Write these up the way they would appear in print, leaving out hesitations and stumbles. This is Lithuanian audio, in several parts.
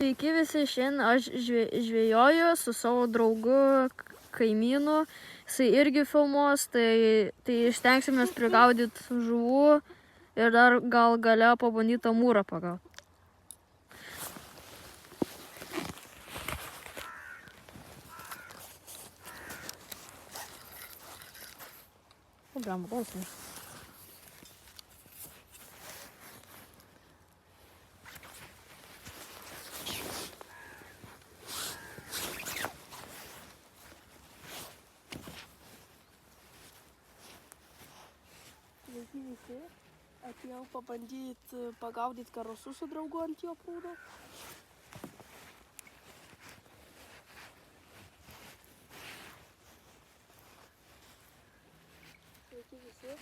Sveiki visi, šiandien aš žvejoju su savo draugu, kaimynu, jisai irgi filmuos, tai stengsimės prigaudyti žuvų ir dar gal gale pabandyti amūrą pagauti. Blemba, balsas. Sveiki visi, atėjau pabandyti pagaudyti karosų su draugu ant jo prūdo. Sveiki visi,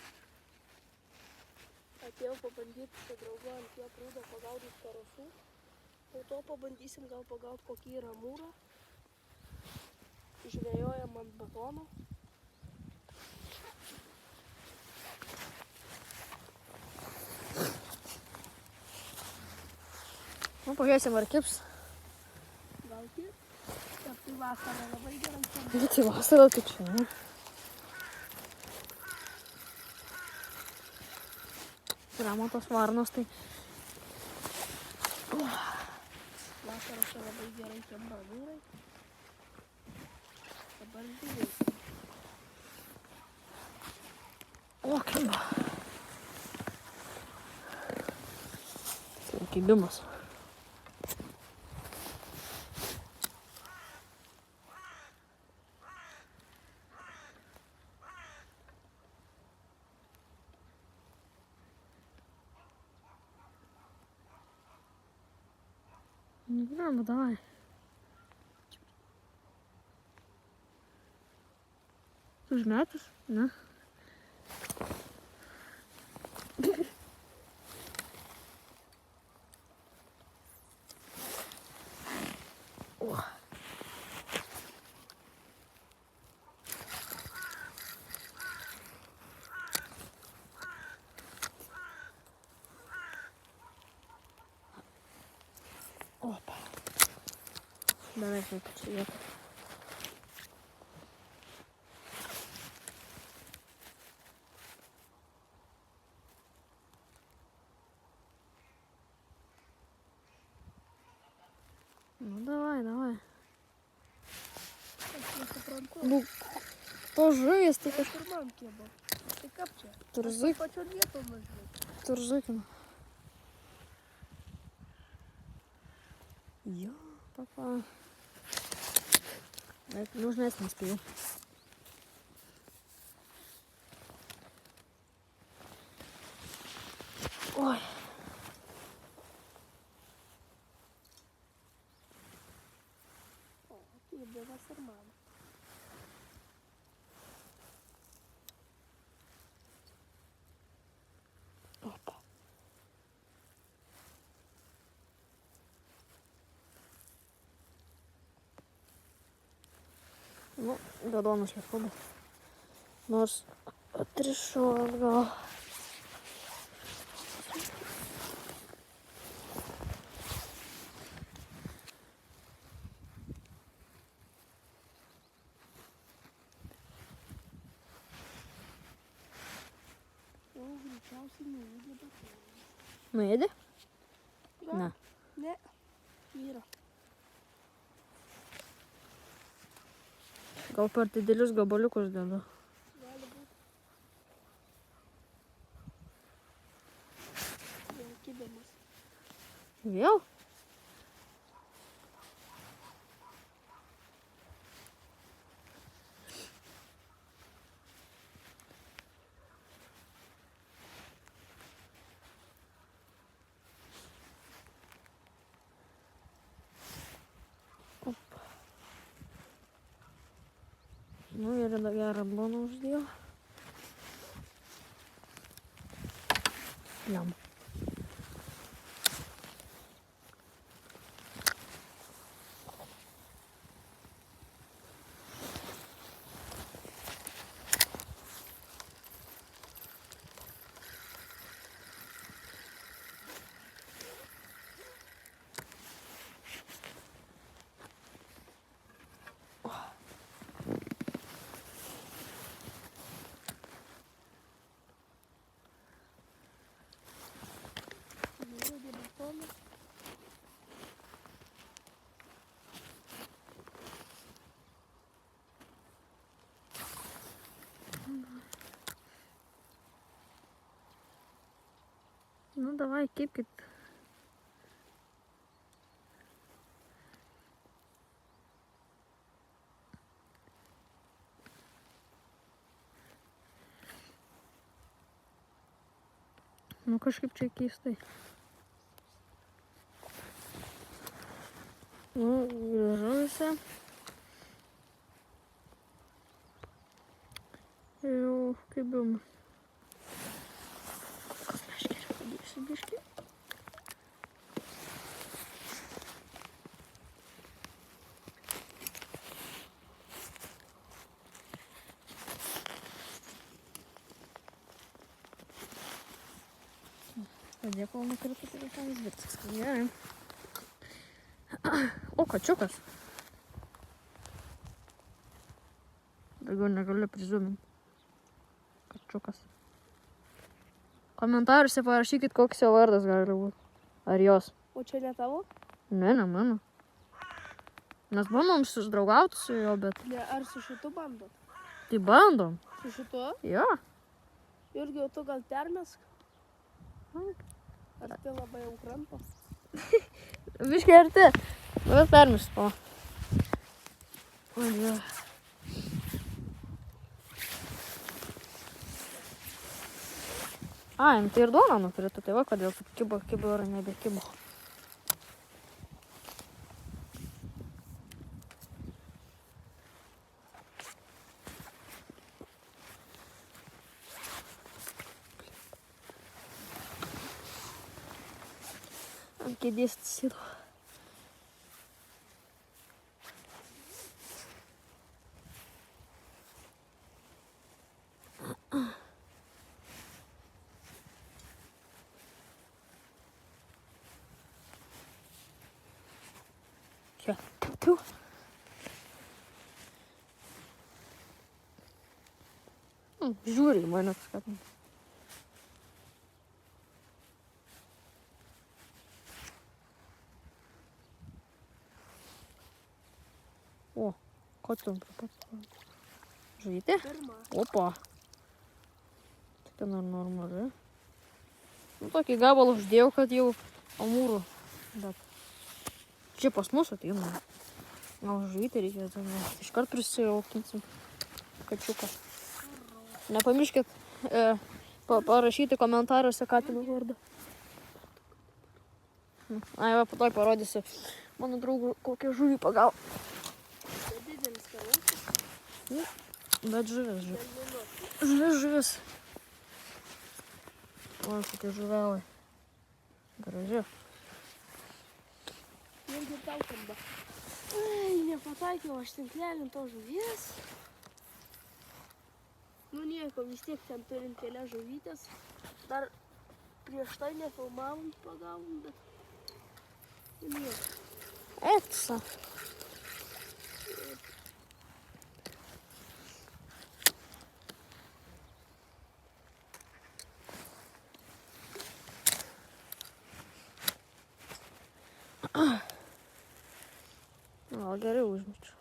atėjau pabandyti su draugu ant jo prūdo pagaudyti karosų. Po to pabandysim gal pagauti kokį yra amūrą. Žvejojam ant batono. Nu, pažiūrėsim, ar kips. Gal kips? Bet tai vasarą labai gerai čia. Bet tai vasarą tai čia, ne? Ramo tos varnos, tai... Vasarą čia labai gerai kemba amūrai. Dabar žiūrėsim. O, kemba. Tai kibimas. Ну, давай. Užmetus, na. Opa. Beveik nepačiūrėti. Nu, davai. Aš nesuprantu. Nu, to žuvis, tai Kažkur man kėba. Tai kap čia? Turzik. Pačion vietom važiuoju. Turzukina. Jo, papa. Nu, už nes nespėjau. Oi. O, kėbėvas ir man. Opa. Nu, bedonas Jokubas. Nors atrišau atgal. O, greičiausiai neįdė batoną. Nuėdė? Gal? Ne. Ne. Yra. Gal per didelius gabaliukus dedu. Gali būt. Vėl kibėmas. Vėl? Nu, ir gerą boną uždėjau. Lemba. davai, kepkit. Nu, kažkaip čia keistai. Nu, grįžau visą. Ir jau kaip jum. Kas meškerį padėsiu biškį. Padėkau nukrito telefonas, bet viskas gerai. O, kačiukas. Daugiau negaliu prizuminti. Kačiukas. Komentaruose parašykit, koks jo vardas gali būti. Ar jos. O čia ne tavo? Ne mano. Mes bandom susidraugauti su juo, bet... Ne, ar su šitu bandot? Tai bandom. Su šitu? Jo. Irgi, o tu gal permesk? Ar tai labai jau kramto? Biškai arti. Bet permest po. O, Dieve. Ai, tai ir duona nukrito, tai va, kodėl kibo ir nebekibo. Ant kėdės atsisėdo. Čia. Tu. Žiūri į mane kažką. O, ko tu pripatavo? Žuvytė? Pirma. Opa. Tokia normali. Nu, tokį gabalą uždėjau, kad jau amūrų. Bet čia pas mus ateina. Gal žuvytė reikia, iškart prisijaukinsim kačiuką. Nepamirškit parašyti komentaruose katino vardą. Ai, va, po to parodysiu mano draugų kokią žuvį pagavo. Tai didelis karosas. Bet žuvis. Žuvis. O, kokie žuvelai. Graži. Irgi tau kamba. Ai, nepataikiau aš tinklelį to žuvies. Nu nieko, vis tiek ten turim kelias žuvytės. Dar prieš tai nefilmavom, pagavom, bet nieko. Etsa. Gal gerai užmečiu.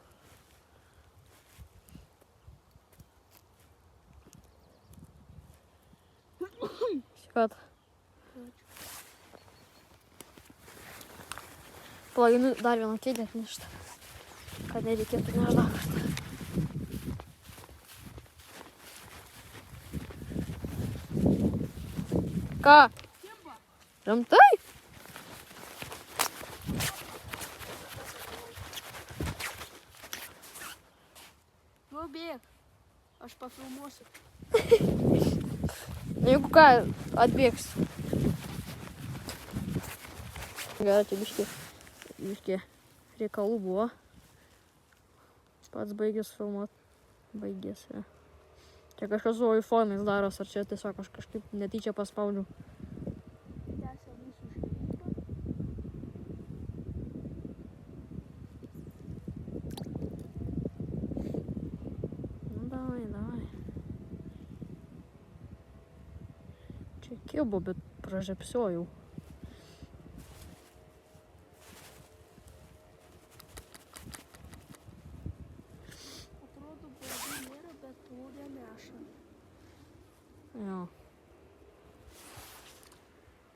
Sveikata. Palauk, dar vieną kėdę atnešti, kad nereikėtų neždakartą. Ką? Rimtai? Nu bėg, aš pafilmuosiu. Jeigu ką, atbėgs. Gerai, čia biškį reikalų buvo. Pats baigęs filmuot. Baigėsi. Čia kažkas su iPhone'ais daros, ar čia tiesiog aš kažkaip netyčia paspaudžiu. Tęsia mūsų žvejybą. Nu, davai. Čia kibo, bet pražepsiojau. Atrodo, baudų nėra, bet plūdė neša. Jo.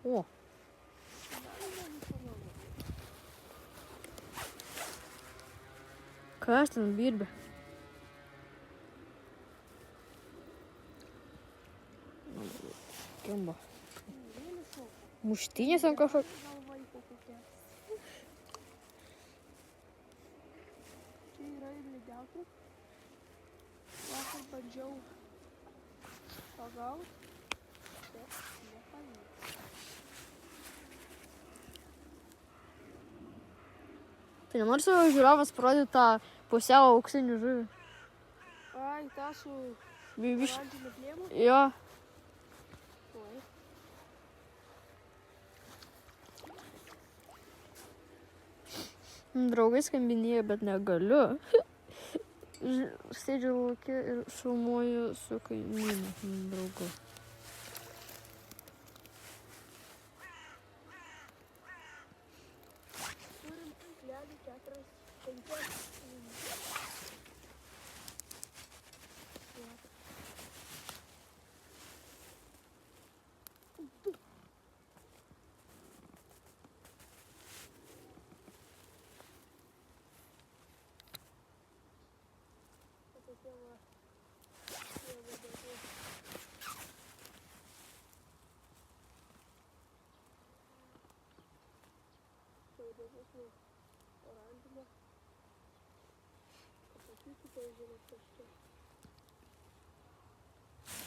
O, Kas ten birbė? Kimba. Muštinės ant kažkokio. Gal vaiko kokia. Čia yra ir lydekų. Vakar bandžiau pagauti, bet nepavyko. Tai nenori savo žiūrovams parodyti tą pusiau auksinį žuvį? Ai, tą su Bibiš. oranžiniu plėmu? Jo. Oi. Draugai skambinėja, bet negaliu. Sėdžiu lauke ir filmuoju su kaimynu draugu. Turim tinklelį 4-5. Oranžinė. Pasakykite, žinot, kas čia.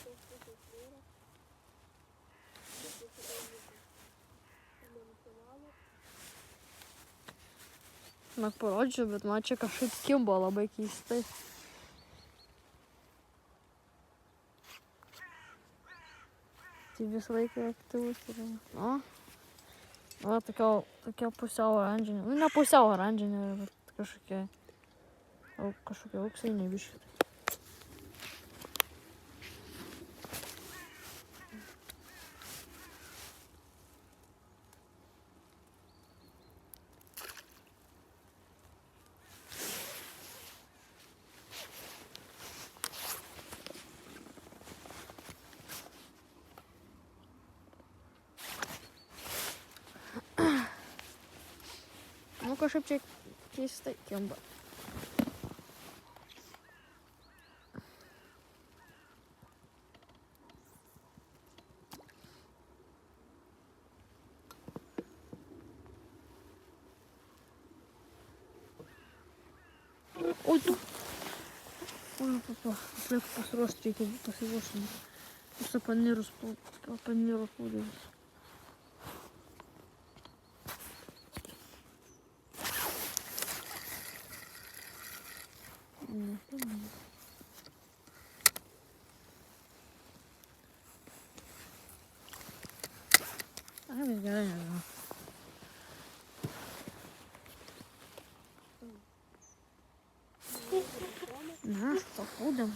Tos pusės nėra. Bet nenusivalo. Na, parodžiau, bet man čia kažkaip kimbo labai keistai. Tai visą laiką aktyvus yra. O, tokia pusiau oranžinė. Nu, ne pusiau oranžinė, bet kažkokia auksinė biškį. Nu, kažkaip čia keistai kimba. Oi, tu. Oi, papa. Reikia pasiruošti, reikia pasiruošti. Visą panirus pūdėlis. Ai, bet gerai, nežinau. Na, papūdėm.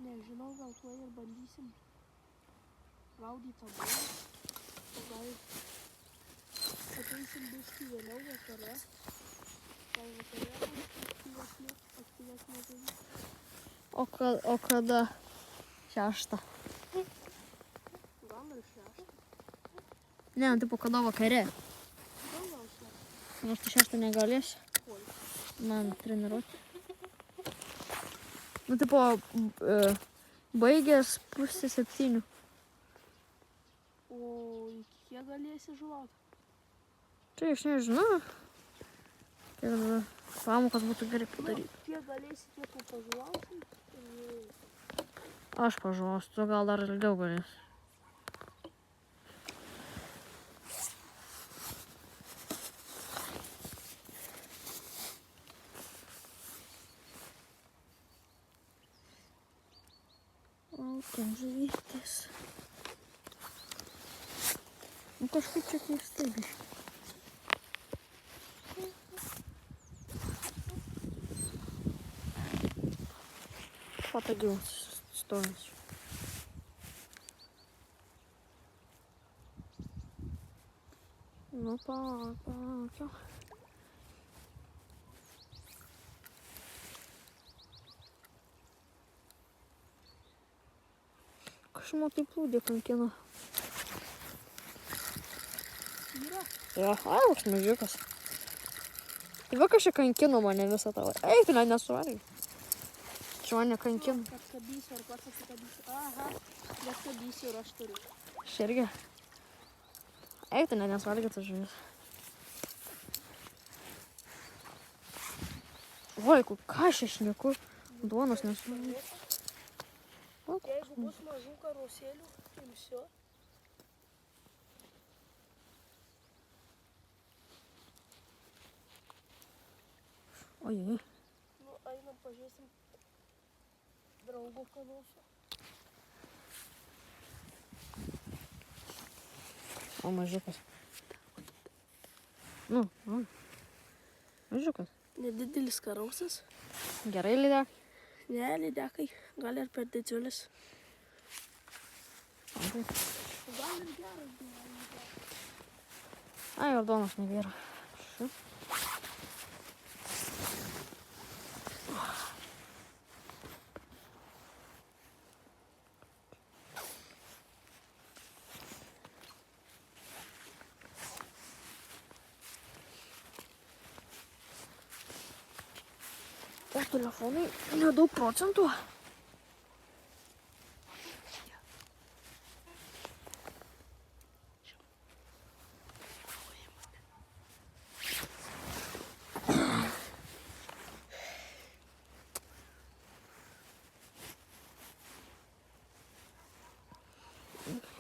Nežinau, gal tuoj ir bandysim gaudyti tą buvą. O gal ateisim biškį vėliau vakare. Gal vakare aktyvesnė žuvis. O kada? 6. Gal ir 6. Ne, tipo kada vakare. Gal 6. Nors tu 6 negalėsi. Oi. Man treniruoti. Nu, tipo, baigęs 6:30. O iki kiek galėsi žuvauti? Tai aš nežinau. Kiek pamokas būtų gerai padaryti. Kiek galėsi, tiek tu pažuvausi. Aš pažuvausiu, tu gal dar ilgiau galėsi. O, ten žuvytės. Nu, kažkaip čia keistai biškį. Patogiau stojas. Nu, palaukiau. Kažkaip tai plūdė kankino. Yra. Jo, ai, koks mažiukas. Tai va kažkaip kankino mane visą tą laiką. Eik, tu net nesuvargai. Čia mane kankino. Atkabysiu ar pats atkabysiu. Aha, atkabysiu ir aš turiu. Aš irgi. Eik, tu net nesuvargai tas žuvis. Oi, ką aš šneku? Duonos nesuvargai. Jeigu bus mažų karosėlių, imsiu. Ojei. Nu, einam pažiūrėsim draugų kanusų. O mažiukas. Nu. Mažiukas. Nedidelis karosas. Gerai lydek. Ne, lydekai. Gal ir per didžiulis. Gal ir geras gyvenimas. Ai, ir duonos nebėra. Šu. O telefonai nedaug procentų.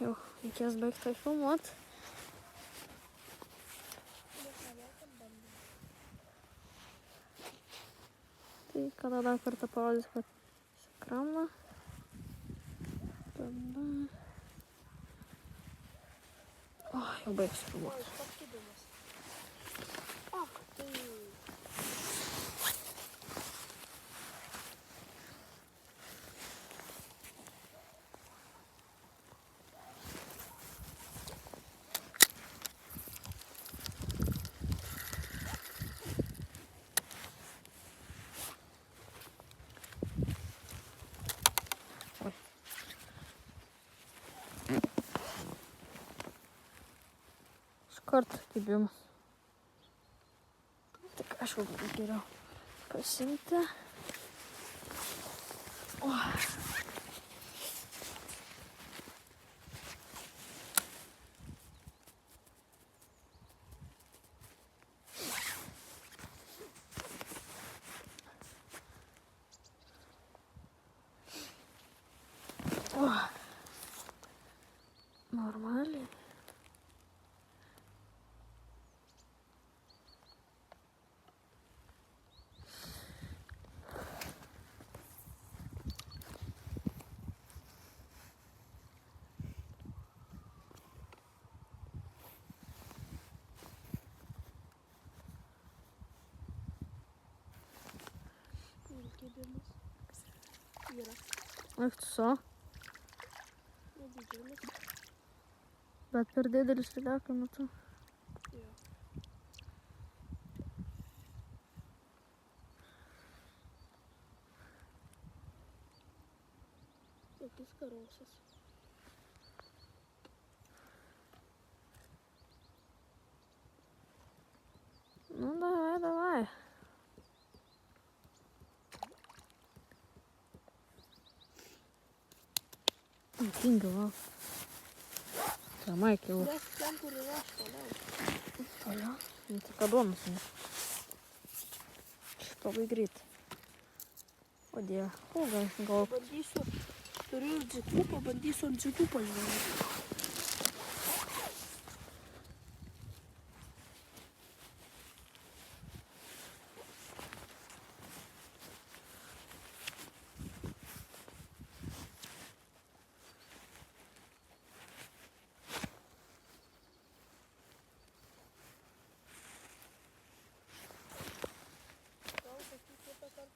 Jau reikės baigti filmuot. Tai kada dar kartą parodys, kad įsikramna. Tada... O, jau baigsiu filmuot. Pakibimas. Ak, tai... Iškart kibimas. Tik aišku, geriau pasimti. O. O. Normaliai. Kibimas. Yra. Eik tu so. Nedidelis. Bet per didelis lydekai metu. Jo. Tokis karosas. Nu, davai. Tingiu, va. Žemai kilau. Nes ten, kur yra aš toliau. Toliau? Nu, tai ką duonos, ne? Šit labai greit. O dieve. O, gal. Pabandysiu. Turiu ir dzikų, pabandysiu ant dzikų pažvelgti.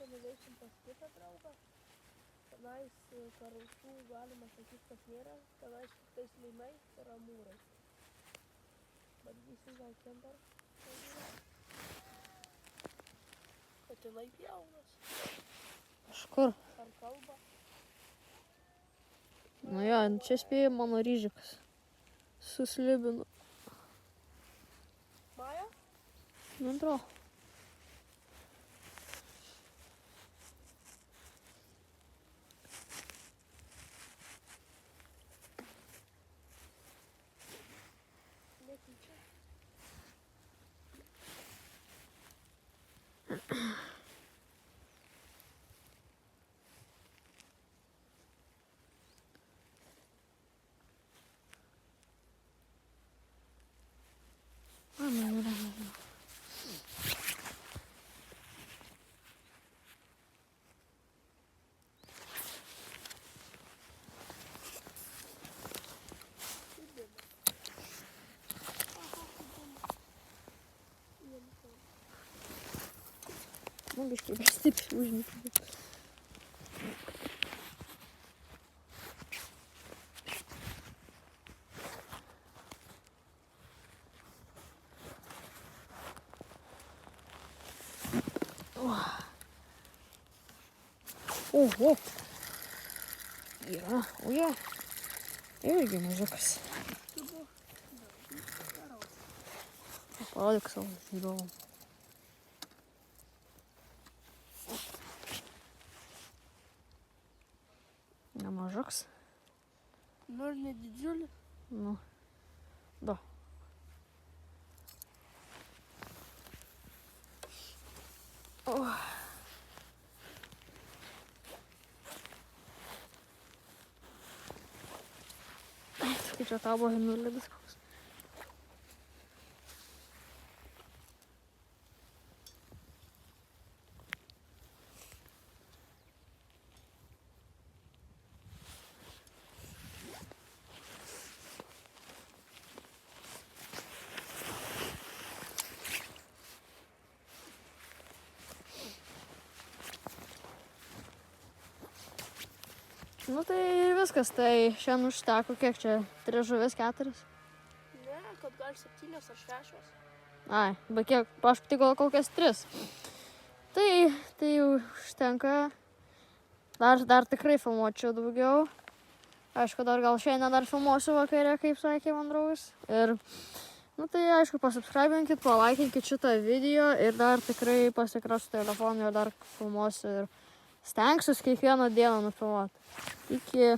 Nuveisim pas kitą draugą. Tenais karosų galima sakyti, kad nėra. Tenais tik tais lynai ir amūrai. Bandysim gal ten dar. Patinai pjaunas. Kažkur. Ar kalba? Nu jo, čia spėjo mano ryžikas. Suslibinu. Man atrodo. Netyčia. Nu, biškai stipriai užmėgti. Oho. Yra, oje. Irgi mažiukas. Parodyk savo žiūrovom. Nemažuks. Nu, ir nedidžiulis. Nu, da. Tai čia tavo nulidas koks. Nu tai viskas, tai šiandien užteko, kiek čia, 3 žuvis, 4? Ne, kad gal 7 ar 6. Ai, bet kiek, aš pati gal kokias 3. Tai jau užtenka. Dar tikrai filmuočiau daugiau. Aišku, dar gal šiandien dar filmuosiu vakare, kaip sakė man draugas. Ir, nu tai aišku, pasubscribinkit, palaikinkit šitą video ir dar tikrai pasikrasiu telefoną ir dar filmuosiu ir stengsiuosi kiekvieną dieną nufilmuoti. Iki.